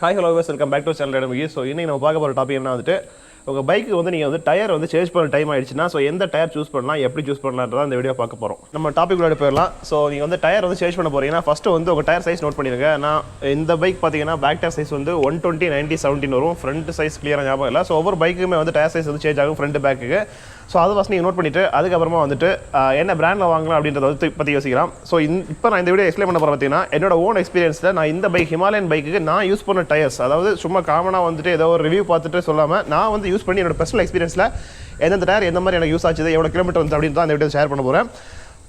Hi, hello, welcome back to channel Mugi. So, இன்னைக்கு நம்ம பார்க்க போற டாபிக் என்ன வந்துட்டு உங்க பைக்கு வந்து நீங்க வந்து டயர் வந்து சேஞ்ச் பண்ண டைம் ஆயிடுச்சுனா சோ எந்த டயர் சூஸ் பண்ணலாம் எப்படி சூஸ் பண்ணலாம்ன்றத இந்த வீடியோ பார்க்க போறோம். நம்ம டாபிக் உள்ள போயிரலாம். சோ நீங்க வந்து டயர் வந்து சேஞ்ச் பண்ண போறீங்கன்னா ஃபர்ஸ்ட் வந்து உங்க டயர் சைஸ் நோட் பண்ணிருங்க. நான் இந்த பைக் பாத்தீங்கன்னா பேக் டயர் சைஸ் வந்து 120 90 17 வரும். ஃப்ரண்ட் சைஸ் கிளியரா ஞாபகம் இல்ல. சோ ஒவ்வொரு பைக்குமே வந்து டயர் சைஸ் வந்து சேஞ்ச் ஆகும் ஃப்ரண்ட் பேக்குக்கு. ஸோ அது ஃபஸ்ட் நீங்கள் நோட் பண்ணிவிட்டு அதுக்கப்புறமா வந்துட்டு என்ன பிராண்டில் வாங்கலாம் அப்படின்றத வந்து பற்றி யோசிக்கலாம். ஸோ இப்போ நான் இந்த வீடியோ எக்ஸ்பிளைன் பண்ண போகிறேன் பார்த்தீங்கன்னா என்னோட ஓன் எக்ஸ்பீரியன்ஸில் நான் இந்த பைக் ஹிமாலயன் பைக்கு நான் யூஸ் பண்ண டயர்ஸ், அதாவது சும்மா காமனாக வந்துட்டு ஏதோ ஒரு ரிவ்யூ பார்த்துட்டு சொல்லாமல் நான் வந்து யூஸ் பண்ணி என்னோட பர்சனல் எக்ஸ்பீரியன்ஸில் எந்தெந்த டயர் எந்த மாதிரி எனக்கு யூஸ் ஆச்சு, எவ்வளோ கிலோமீட்டர் வந்து அப்படின்னு தான் இந்த வீடியோ ஷேர் பண்ண போகிறேன்.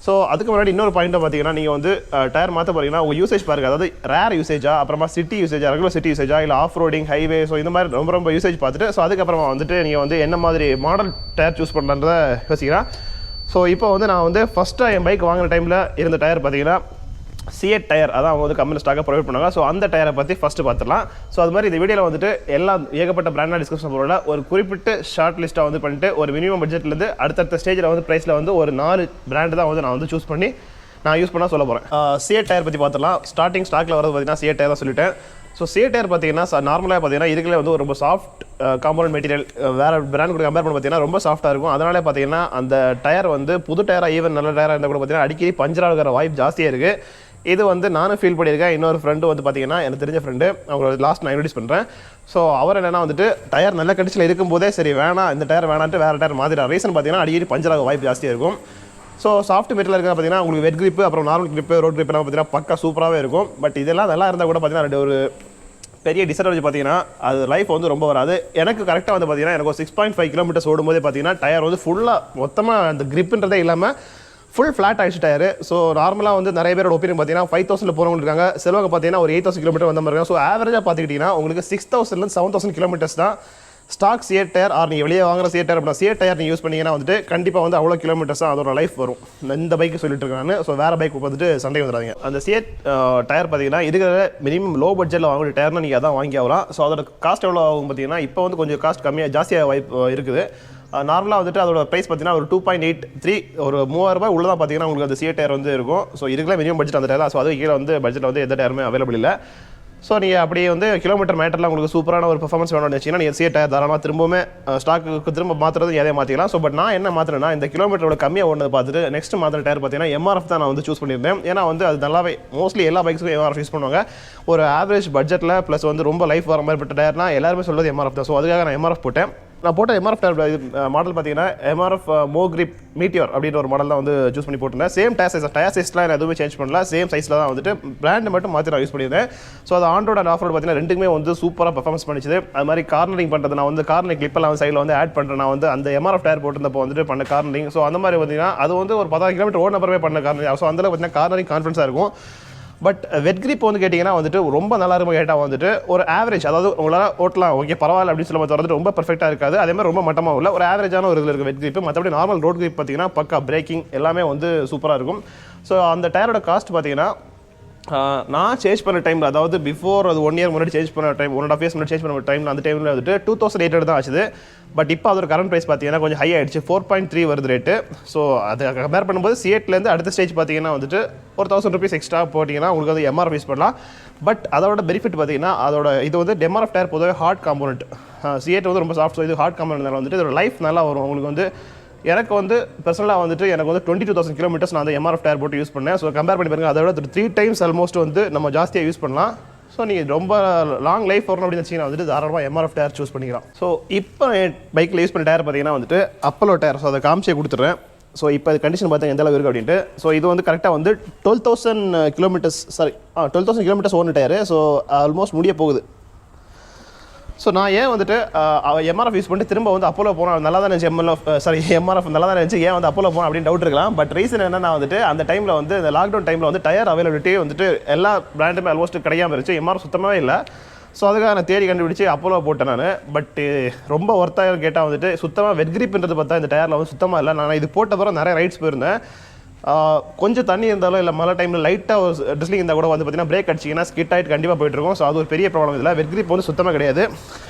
ஸோ அதுக்கு முன்னாடி இன்னொரு பாயிண்ட்டை பார்த்தீங்கன்னா நீங்கள் வந்து டயர் மாற்ற போகிறீங்கன்னா உங்கள் யூசேஜ் பாருங்கள். அதாவது ரேர் யூசேஜா, அப்புறமா சிட்டி யூசேஜா, ரெகுலர் சிட்டி யூசேஜா, இல்லை ஆஃப் ரோடிங் ஹைவே, ஸோ இந்த மாதிரி ரொம்ப யூசேஜ் பார்த்துட்டு ஸோ அதுக்கப்புறமா வந்துட்டு நீங்கள் வந்து என்ன மாதிரி மாடல் டயர் சூஸ் பண்ணலான்றத யோசிக்கிறேன். ஸோ இப்போ வந்து நான் வந்து ஃபஸ்ட்டாக என் பைக் வாங்கின டைமில் இருந்த டயர் பார்த்தீங்கன்னா Ceat டயர், அதான் அவங்க வந்து கம்பெனி ஸ்டாக்காக ப்ரொவைட் பண்ணுவாங்க. ஸோ அந்த டயரை பற்றி ஃபஸ்ட்டு பார்த்துலாம். ஸோ அது மாதிரி இந்த வீடியோவில் வந்துட்டு எல்லாம் ஏகப்பட்ட பிராண்டாக டிஸ்கஷன் போகிறோம்ல, ஒரு குறிப்பிட்ட ஷார்ட் லிஸ்ட்டாக வந்து பண்ணிட்டு ஒரு மினிமம் பட்ஜெட்லேருந்து அடுத்தடுத்த ஸ்டேஜில் வந்து ப்ரைஸில் வந்து ஒரு 4 பிராண்டு தான் வந்து நான் வந்து சூஸ் பண்ணி நான் யூஸ் பண்ணால் சொல்ல போகிறேன். Ceat டயர் பற்றி பார்த்துலாம். ஸ்டார்டிங் ஸ்டாக்கில் வரது பார்த்தீங்கன்னா Ceat டயர் தான் சொல்லிட்டேன். ஸோ Ceat டயர் பார்த்தீங்கன்னா நார்மலாக பார்த்தீங்கன்னா இதுக்குள்ளே வந்து ரொம்ப சாஃப்ட் காம்பவுண்ட் மெட்டீரியல், வேறு பிராண்ட் கூட கம்பேர் பண்ண பார்த்தீங்கன்னா ரொம்ப சாஃப்ட்டாக இருக்கும். அதனாலே பார்த்தீங்கன்னா அந்த டயர் வந்து புது டயராக ஈவன் நல்ல டயராக இருந்தால் கூட பார்த்தீங்கன்னா அடிக்கடி பஞ்சர் ஆகிற வாய்ப்பு ஜாஸ்தியாக இருக்குது. இது வந்து நானும் ஃபீல் பண்ணியிருக்கேன். இன்னொரு ஃப்ரெண்டு வந்து பார்த்தீங்கன்னா எனக்கு தெரிஞ்ச ஃப்ரெண்டு, அவங்க லாஸ்ட் நான் இன்ட்ரோடியூஸ் பண்ணுறேன். ஸோ அவர் என்னென்னா வந்துட்டு டயர் நல்ல கண்டிஷனில் இருக்கும்போதே சரி வேணாம் இந்த டயர் வேணான்ட்டு வேறு டயர் மாற்றிடுறாரு. ரீசன் பார்த்தீங்கன்னா அடிக்கடி பஞ்சர் ஆக வாய்ப்பு ஜாஸ்தியாக இருக்கும். ஸோ சாஃப்ட் மெட்டீரியல் இருக்கிற பார்த்தீங்கன்னா உங்களுக்கு வெட் கிரிப்பு, அப்புறம் நார்மல் கிரிப்பு, ரோட் கிரிப்லாம் பார்த்தீங்கன்னா பக்கா சூப்பராகவே இருக்கும். பட் இதெல்லாம் நல்லா இருந்தால் கூட பார்த்தீங்கன்னா ஒரு பெரிய டிஸ்அட்வான்டேஜ் பார்த்தீங்கன்னா அது லைஃப் வந்து ரொம்ப வராது. எனக்கு கரெக்டாக வந்து பார்த்தீங்கன்னா எனக்கு ஒரு 6.5 கிலோமீட்டர்ஸ் ஓடும்போதே பார்த்தீங்கன்னா டயர் வந்து ஃபுல்லாக மொத்தமாக அந்த கிரிப்புன்றதே இல்லாமல் ஃபுல் ஃப்ளாட் ஆகிடுச்சு டயர். ஸோ நார்மலாக வந்து நிறைய பேரோட ஒப்பீனியன் பார்த்தீங்கன்னா 5000 போகிறவங்க இருக்காங்க, சிலவங்க பார்த்தீங்கன்னா ஒரு 8000 கிலோமீட்டர் வந்த மாதிரி இருக்காங்க. ஸோ ஆவரேஜாக பார்த்துக்கிட்டிங்கன்னா உங்களுக்கு 6000 7000 கிலோமீட்டர்ஸ் தான் ஸ்டாக் Ceat டயர். நீங்கள் வெளியே வாங்குற Ceat டயர் அப்படின்னா Ceat டயர் நீங்கள் யூஸ் பண்ணிங்கன்னா வந்துட்டு கண்டிப்பாக வந்து அவ்வளோ கிலோமீட்டர்ஸ் தான் அதோட லைஃப் வரும். இந்த பைக்கு சொல்லிட்டு இருக்காங்க. ஸோ வேறு பைக் வந்துட்டு சண்டை வந்துடாதீங்க. அந்த Ceat டயர் பார்த்தீங்கன்னா இருக்கிற மினிமம் லோ பட்ஜெட்டில் வாங்குற டயர்னா நீங்கள் அதான் வாங்கி ஆகலாம். ஸோ அதோட காஸ்ட் எவ்வளோ ஆகும் பார்த்தீங்கன்னா இப்போ வந்து கொஞ்சம் காஸ்ட் கம்மியாக ஜாஸ்தியாக வாய்ப்பு இருக்குது. நார்மலாக வந்துட்டு அதோட ப்ரைஸ் பார்த்தீங்கன்னா ஒரு 2.83 ஒரு 3000 ரூபாய் உள்ளே தான் பார்த்தீங்கன்னா உங்களுக்கு அந்த Ceat டயர் வந்து இருக்கும். ஸோ இதுக்குலாம் மினிமம் பட்ஜெட் அந்த டயர் தான். ஸோ அது கீழே வந்து பட்ஜெட்டில் வந்து எந்த டயருமே அவைலபிள் இல்லை. ஸோ நீங்கள் அப்படியே வந்து கிலோமீட்டர் மேட்டரில் உங்களுக்கு சூப்பரான ஒரு பெர்ஃபார்மன்ஸ் வேணும்னு வச்சிங்கன்னா நீங்கள் Ceat டயர் தாராளமாக திரும்பவுமே ஸ்டாக்கு திரும்ப மாற்றுறது எதையும் மாற்றிக்கலாம். ஸோ பட் நான் என்ன மாற்றுறேன்னா இந்த கிலோமீட்டரோட கம்மியாக ஓடுனது பார்த்துட்டு நெக்ஸ்ட் மாத்திர டயர் பார்த்தீங்கன்னா MRF தான் நான் வந்து சூஸ் பண்ணியிருந்தேன். ஏன்னா வந்து அது நல்லாவே மோஸ்ட்லி எல்லா பைக்ஸுக்கும் MRF யூஸ் பண்ணுவாங்க. ஒரு ஆவரேஜ் பட்ஜெட்டில் ப்ளஸ் வந்து ரொம்ப லைஃப் வர மாதிரி பட்ட டயர்னா எல்லாருமே சொல்வது MRF தான். ஸோ அதுக்காக நான் MRF போட்டேன். நான் போட்ட MRF டயர் மாடல் பார்த்தீங்கன்னா MRF Mugi மீட்டியோர் அப்படின்ற ஒரு மாடல் தான் வந்து சூஸ் பண்ணி போட்டிருந்தேன். சேம் டயர் சைஸ்லாம் நான் எதுவுமே சேஞ்ச் பண்ணல, சேம் சைஸில் தான் வந்துட்டு பிராண்ட் மட்டும் மாற்றி நான் யூஸ் பண்ணியிருந்தேன். ஸோ அது on road and half road பார்த்தீங்கன்னா ரெண்டுமே வந்து சூப்பராக பர்ஃபார்மன்ஸ் பண்ணிச்சு. அது மாதிரி கார்னரிங் பண்ணுறது நான் வந்து கார்னரிங் கிளிப்பெல்லாம் வந்து சைடில் வந்து ஆட் பண்ணுறேன். நான் வந்து அந்த MRF டயர் போட்டிருந்தப்போ வந்துட்டு பண்ண கார்னரிங். ஸோ அந்த மாதிரி பார்த்தீங்கன்னா அது வந்து ஒரு 10 கிலோமீட்டர் ஓடின பிறகு பண்ண கார்னரிங். ஸோ அந்தளவு பார்த்தீங்கன்னா கார்னரிங் கான்ஃபிடன்ஸாக இருக்கும். பட் வெட் கிரிப் வந்து கேட்டிங்கன்னா வந்துட்டு ரொம்ப நல்லா இருக்கும். கேட்டால் வந்துட்டு ஒரு ஆவரேஜ், அதாவது உங்களால் ஓட்டலாம் ஓகே பரவாயில்ல அப்படின்னு சொல்ல வந்துட்டு ரொம்ப பர்ஃபெக்டாக இருக்காது. அதே மாதிரி ரொம்ப மட்டமாக இல்லை, ஒரு ஆவரேஜான ஒரு இதில் இருக்குது வெட் கிரிப். மற்றபடி நார்மல் ரோட் கிரிப் பார்த்தீங்கன்னா பக்கா பிரேக்கிங் எல்லாமே வந்து சூப்பராக இருக்கும். ஸோ அந்த டயரோட காஸ்ட் பார்த்தீங்கன்னா நான் சேஞ்ச் பண்ண டைமில், அதாவது பிஃபோர் அது 1 இயர் முன்னாடி சேஞ்ச் பண்ண டைம், 1.5 இயர்ஸ் முன்னாடி சேஞ்ச் பண்ண டைமில் அந்த டைமில் வந்துட்டு 2800 தான் ஆச்சுது. பட் இப்போ அதோட கரண்ட் ப்ரைஸ் பார்த்தீங்கன்னா கொஞ்சம் ஹை ஆகிடுச்சு, 4.3 வருது ரேட்டு. ஸோ அதை கம்பேர் பண்ணும்போது Ceatலேருந்து அடுத்த ஸ்டேஜ் பார்த்தீங்கன்னா வந்துட்டு ஒரு 1000 rupees எக்ஸ்ட்ரா போட்டிங்கன்னா உங்களுக்கு வந்து MRF யூஸ் பண்ணலாம். பட் அதோட பெனிஃபிட் பார்த்தீங்கன்னா அதோட இது வந்து MRF டயர் பொதுவாக ஹார்ட் காம்போனன்ட், Ceat வந்து ரொம்ப சாஃப்ட். ஸோ இது ஹார்ட் காம்போனன்ட்னால வந்துட்டு இதோட லைஃப் நல்லா வரும் உங்களுக்கு வந்து. எனக்கு வந்து பர்சனலாக வந்துட்டு எனக்கு வந்து 22,000 கிலோமீட்டர்ஸ் நான் அந்த MRF டயர் போட்டு யூஸ் பண்ணேன். ஸோ கம்பேர் பண்ணி பாருங்கள், அதை விட 3 times ஆல்மோஸ்ட் வந்து நம்ம ஜாஸ்தியாக யூஸ் பண்ணலாம். ஸோ நீங்கள் ரொம்ப லாங் லைஃப் வரணும் அப்படின்னு வச்சிங்கன்னா வந்துட்டு தாராளமாக MRF டயர் சூஸ் பண்ணிக்கலாம். ஸோ இப்போ பைக்கில் யூஸ் பண்ண டயர் பார்த்தீங்கன்னா வந்துட்டு அப்போலோ டயர். ஸோ அதை காமிச்சே கொடுத்துட்றேன். ஸோ இப்போ அது கண்டிஷன் பார்த்தா எந்த அளவு இருக்குது அப்படின்ட்டு. ஸோ இது வந்து கரெக்டாக வந்து 12,000 கிலோமீட்டர்ஸ், சாரி 12,000 கிலோமீட்டர்ஸ் ஓன டயரு. ஸோ ஆல்மோஸ்ட் முடிய போகுது. ஸோ நான் ஏன் வந்துட்டு MRF யூஸ் பண்ணிட்டு திரும்ப வந்து அப்போலோ போனால் நல்லா தான் இருந்துச்சு, MRF நல்லா தான் இருந்துச்சு, ஏன் வந்து அப்போலோ போனோம் அப்படின்னு டவுட் இருக்கலாம். பட் ரீசன் என்னன்னா வந்துட்டு அந்த டைமில் வந்து இந்த லாக்டவுன் டைமில் வந்து டயர் அவைலபிலிட்டி வந்துட்டு எல்லா பிராண்டுமே ஆல்மோஸ்ட் கிடைக்காம இருந்துச்சு, MRF சுத்தமாகவே இல்லை. ஸோ அதுக்காக நான் தேடி கண்டுபிடிச்சி அப்போலோ போட்டேன் நான். பட் ரொம்ப ஒர்த்தாக கேட்டால் வந்துட்டு சுத்தமாக வெட் கிரிப்ன்றது பார்த்தா இந்த டயரில் வந்து சுத்தமாக இல்லை. நான் இது போட்ட பிறகு நிறைய ரைட்ஸ் போயிருந்தேன். கொஞ்சம் தண்ணி இருந்தாலும் இல்லை மழை டைமில் லைட்டாக ஒரு ட்ரிஸ்லிங் இருந்தால் கூட வந்து பார்த்தீங்கன்னா பிரேக் அடிச்சிங்கன்னா ஸ்கிட் ஆகிட்டு கண்டிப்பாக போயிட்டுருக்கும். ஸோ அது ஒரு பெரிய ப்ராப்ளம் இல்லை. வெட் கிரிப் வந்து சுத்தமாக கிடையாது.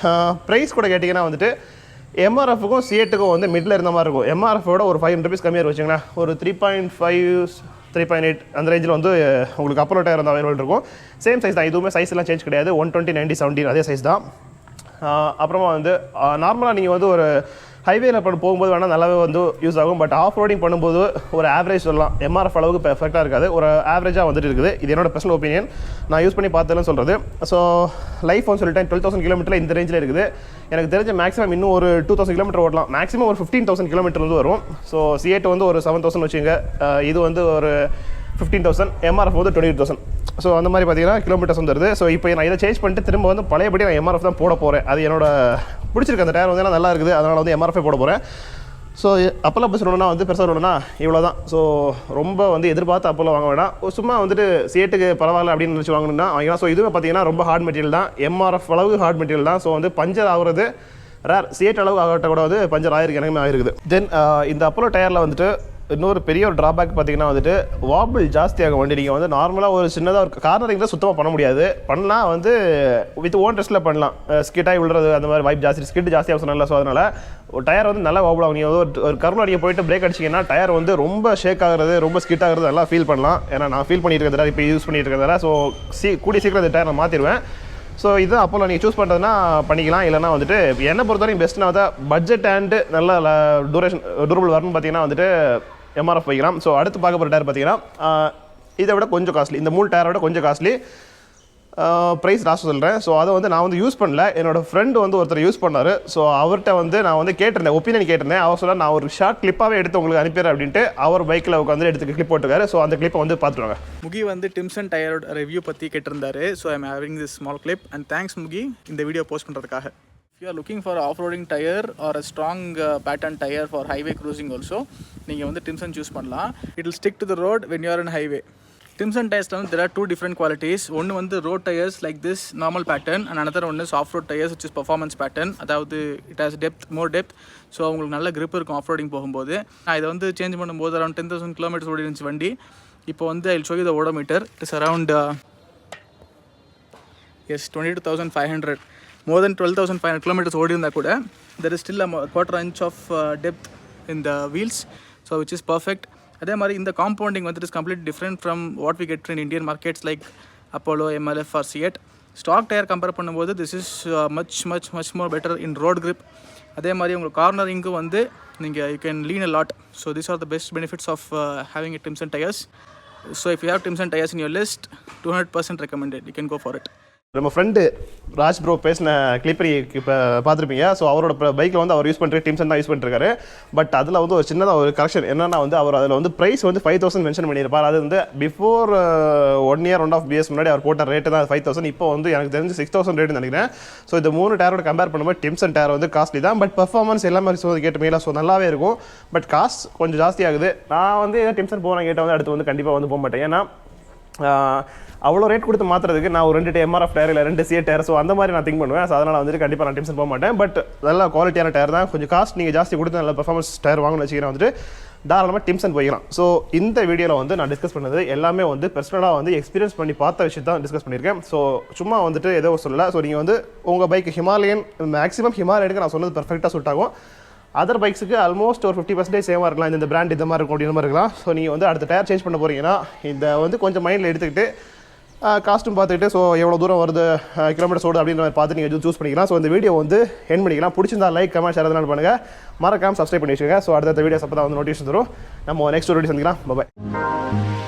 ப்ரைஸ் கூட கேட்டிங்கன்னா வந்துட்டு MRFக்கும் Ceatக்கும் வந்து மிடில் இருந்த மாதிரி இருக்கும். MRFோட ஒரு 500 rupees கம்மியாக வச்சுங்களேன், ஒரு 3.5 3.8 அந்த ரேஞ்சில் வந்து உங்களுக்கு அப்போலோ டயர் வந்து அவைலபிள் இருக்கும். சேம் சைஸ் தான், இதுவுமே சைஸ் எல்லாம் சேஞ்ச் கிடையாது. 120, 90, 17 அதே சைஸ் தான். அப்புறமா வந்து நார்மலாக நீங்கள் வந்து ஒரு ஹைவேல போகும்போது வேணால் நல்லாவே வந்து யூஸ் ஆகும். பட் ஆஃப் ரோடிங் பண்ணும்போது ஒரு ஆவரேஜ் சொல்லலாம், எம்ஆர்எஃப் அளவுக்கு பெர்ஃபெக்டாக இருக்காது, ஒரு ஆவரேஜாக வந்துட்டு இருக்குது. இது என்னோட பர்சனல் ஒப்பீனியன், நான் யூஸ் பண்ணி பார்த்ததுன்னு சொல்கிறது. ஸோ லைஃப் வந்து சொல்லிட்டேன் 12,000 கிலோமீட்டரில் இந்த ரேஞ்சில் இருக்குது. எனக்கு தெரிஞ்ச மேக்ஸிமம் இன்னும் ஒரு 2,000 கிலோமீட்டர் ஓடலாம், மேக்ஸிமம் ஒரு 15,000 கிலோமீட்டர் வந்து வரும். ஸோ Ceat வந்து ஒரு 7,000 வச்சுங்க, இது வந்து ஒரு 15,000, எம்ஆர்எஃப் வந்து 28,000. ஸோ அந்த மாதிரி பார்த்தீங்கன்னா கிலோமீட்டர்ஸ் வந்துடுது. ஸோ இப்போ நான் இதை சேஞ்ச் பண்ணிட்டு திரும்ப வந்து பழையபடி நான் எம்ஆர்எஃப் தான் போட போகிறேன். அது என்னோட பிடிச்சிருக்கு, அந்த டயர் வந்து நல்லா இருக்குது, அதனால் வந்து எம்ஆர்எஃப் போட போகிறேன். ஸோ அப்போல்லாம் பஸ் சொல்லணும்னா வந்து பெருசாக சொல்லணும்னா இவ்வளோ தான். ஸோ ரொம்ப வந்து எதிர்பார்த்து அப்போல்லாம் வாங்க வேணாம், சும்மா வந்துட்டு Ceatக்கு பரவாயில்ல அப்படின்னு நினச்சி வாங்கணும்னா வாங்கினா. ஸோ இதுவே பார்த்தீங்கன்னா ரொம்ப ஹார்ட் மெட்டீரியல் தான், எம்ஆர்எஃப் அளவு ஹார்ட் மெட்டீரியல் தான். ஸோ வந்து பஞ்சர் ஆகுறது ரேர், Ceat அளவு ஆகட்ட கூட வந்து பஞ்சர் ஆயிருக்கு, எனக்குமே ஆயிருக்குது. தென் இந்த அப்போலோ டயரில் வந்துட்டு இன்னொரு பெரிய ஒரு ட்ராபேக் பார்த்தீங்கன்னா வந்துட்டு வாபிள் ஜாஸ்தியாகும் வண்டி. நீங்கள் வந்து நார்மலாக ஒரு சின்னதாக ஒரு கார்னரிங்கில் சுத்தமாக பண்ண முடியாது, பண்ணால் வந்து வித் ஓன் ட்ரெஸ்ட்டில் பண்ணலாம். ஸ்கிட்டாகி விழுறது அந்த மாதிரி வைப் ஜாஸ்தி, ஸ்கிட் ஜாஸ்தியாக சொன்னால. ஸோ அதனால் டயர் வந்து நல்லா வாபிள் ஆகும். நீங்கள் வந்து ஒரு கர்வில் நீங்கள் போயிட்டு பிரேக் அடிச்சிங்கன்னா டயர் வந்து ரொம்ப ஷேக் ஆகிறது, ரொம்ப ஸ்கிட் ஆகிறது நல்லா ஃபீல் பண்ணலாம். ஏன்னா நான் ஃபீல் பண்ணிட்டு இருக்கிறதால, இப்போ யூஸ் பண்ணிட்டு இருக்கிறதால, ஸோ கூடிய சீக்கிரம் இந்த டயர் நான் மாற்றிடுவேன். ஸோ இது அப்போல நீங்கள் சூஸ் பண்ணுறதுனா பண்ணிக்கலாம், இல்லைனா வந்துட்டு என்னை பொறுத்தவரைக்கும் பெஸ்ட்னா வந்து பட்ஜெட் அண்டு நல்ல டூரபிள் வரணும்னு பார்த்தீங்கன்னா வந்துட்டு எம்ஆர்எஃப் வைக்கலாம். ஸோ அடுத்து பார்க்க போகிற டயர் பார்த்தீங்கன்னா இதை விட கொஞ்சம் காஸ்ட்லி, இந்த 3 டயரை விட கொஞ்சம் காஸ்ட்லி. ப்ரைஸ் லாஸ்ட் சொல்கிறேன். ஸோ அதை வந்து நான் வந்து யூஸ் பண்ணல, என்னோடய ஃப்ரெண்டு வந்து ஒருத்தர் யூஸ் பண்ணார். ஸோ அவர்கிட்ட வந்து நான் வந்து கேட்டிருந்தேன், ஒப்பீனியன் கேட்டிருந்தேன். அவர் சொல்ல நான் ஒரு ஷார்ட் கிளிப்பாகவே எடுத்து உங்களுக்கு அனுப்பிடுறேன் அப்படின்ட்டு அவர் பைக்கில் உட்காந்து எடுத்து கிளிப் போட்டுருக்காரு. ஸோ அந்த கிளிப்பை வந்து பார்த்துருவாங்க. முகி வந்து டிம்சன் டயரோட ரிவ்யூ பற்றி கேட்டிருந்தாரு. So I am having this small clip and thanks Mukhi இந்த வீடியோ போஸ்ட் பண்ணுறதுக்காக. If you are looking for off-roading tire or a strong pattern tire for highway cruising also, நீங்கள் வந்து Timsun choose பண்ணலாம். It will stick to the road when you are on highway. Timsun tires there are two different qualities. ஒன்று வந்து road tires like this normal pattern and another one is off-road tires which is performance pattern. அதாவது it has depth, more depth. So உங்களுக்கு நல்ல grip இருக்கும் of-roading போகும்போது. நான் இதை வந்து சேஞ்ச் பண்ணும்போது அரௌண்ட் 10,000 kilometers ஓடி இருந்துச்சு வண்டி. இப்போ வந்து I'll show you the odometer. It is around 22,500. More than 12,500 kilometers ஓடி இருந்தால் கூட there is still a quarter inch of depth in the wheels, so which is perfect. அதே மாதிரி இந்த காம்பவுண்டிங் வந்து is complete different from what we get in Indian markets like Apollo, MRF or Ceat. Stock tyre compare பண்ணும்போது this is much more better in road grip. அதே மாதிரி உங்களுக்கு கார்னரிங்கும் வந்து நீங்கள் you can lean a lot. So these are the best benefits of having a Timsun tires. So if you have Timsun tires in your list, 200% recommended. You can go for it. நம்ம friend Raj bro பேசின கிளிப்பரி இப்போ பார்த்துருப்பீங்க. So அவரோட பைக்கில் வந்து அவர் use பண்ணுற Timsun தான் use பண்ணிருக்காரு. பட் அதில் வந்து ஒரு சின்னதாக ஒரு கரெக்ஷன் என்னன்னா வந்து அவர் அதில் வந்து ப்ரைஸ் வந்து 5,000 மென்ஷன் பண்ணியிருப்பார். அது வந்து பிஃபோர் 1 year 1.5 years முன்னாடி அவர் போட்ட ரேட்டு தான் 5,000. இப்போ வந்து எனக்கு தெரிஞ்சு 6,000 ரேட்டு நினைக்கிறேன். ஸோ இந்த 3 டயரோட கம்பேர் பண்ணும்போது Timsun டயர் வந்து காஸ்ட்லி தான், பட் பர்ஃபார்மன்ஸ் எல்லாமே கேட்டுமீங்களா. ஸோ நல்லாவே இருக்கும், பட் காஸ்ட் கொஞ்சம் ஜாஸ்தியாகுது. நான் வந்து Timsun போகிறேன் கேட்டால் வந்து அடுத்து வந்து கண்டிப்பாக வந்து போக மாட்டேன். ஏன்னா அவ்வளோ ரேட் கொடுத்து மாற்றுறதுக்கு நான் ஒரு 2 எம்ஆர்எஃப் டயர் இல்லை 2 Ceat டயர், ஸோ அந்த மாதிரி நான் திங்க் பண்ணுவேன். ஸோ அதனால் வந்துட்டு கண்டிப்பாக நான் Timsun போக மாட்டேன். பட் நல்ல குவாலிட்டியான டயர் தான், கொஞ்சம் காஸ்ட் நீங்கள் ஜாஸ்தி கொடுத்து நல்ல பர்ஃபார்மன்ஸ் டயர் வாங்கணும்னு வச்சுக்கிறேன் வந்துட்டு தாராளமாக Timsun போய்க்கலாம். ஸோ இந்த வீடியோவில் வந்து நான் டிஸ்கஸ் பண்ணது எல்லாமே வந்து பர்சனலாக வந்து எக்ஸ்பீரியன்ஸ் பண்ணி பார்த்த விஷயம் தான் டிஸ்கஸ் பண்ணியிருக்கேன். ஸோ சும்மா வந்துட்டு ஏதோ சொல்லலை. ஸோ நீங்கள் வந்து உங்கள் பைக் ஹிமாலயன், மேக்ஸிமம் ஹிமாலயனுக்கு நான் சொன்னது பர்ஃபெக்டாக சூட் ஆகும். அதர் பைக்ஸுக்கு ஆல்மோஸ்ட் ஒரு 50% சேமாக இருக்கலாம். இந்த பிராண்ட் இந்த மாதிரி இருக்கும் அப்படின்ற மாதிரி இருக்கலாம். ஸோ நீங்கள் வந்து அடுத்த டயர் சேஞ்ச் பண்ண போகிறீங்கன்னா இந்த வந்து கொஞ்சம் மைண்டில் எடுத்துக்கிட்டு காஸ்ட்டும் பார்த்துக்கிட்டு, ஸோ எவ்வளோ தூரம் வருது, கிலோமீட்டர்ஸ் ஓடு அப்படின்ற மாதிரி பார்த்து நீங்கள் சூஸ் பண்ணிக்கலாம். ஸோ இந்த வீடியோ வந்து எண்ட் பண்ணிக்கலாம். பிடிச்சிருந்தா லைக், கமெண்ட், ஷேர் எதனால பண்ணுங்கள், மறக்காமல் சப்ஸ்கிரைப் பண்ணி வச்சுக்கோங்க. ஸோ அடுத்த வீடியோஸ் அப்போ தான் வந்து நோட்டிஃபிகேஷன் தரும். நம்ம நெக்ஸ்ட் வீடியோ சந்திக்கலாம். பாய்.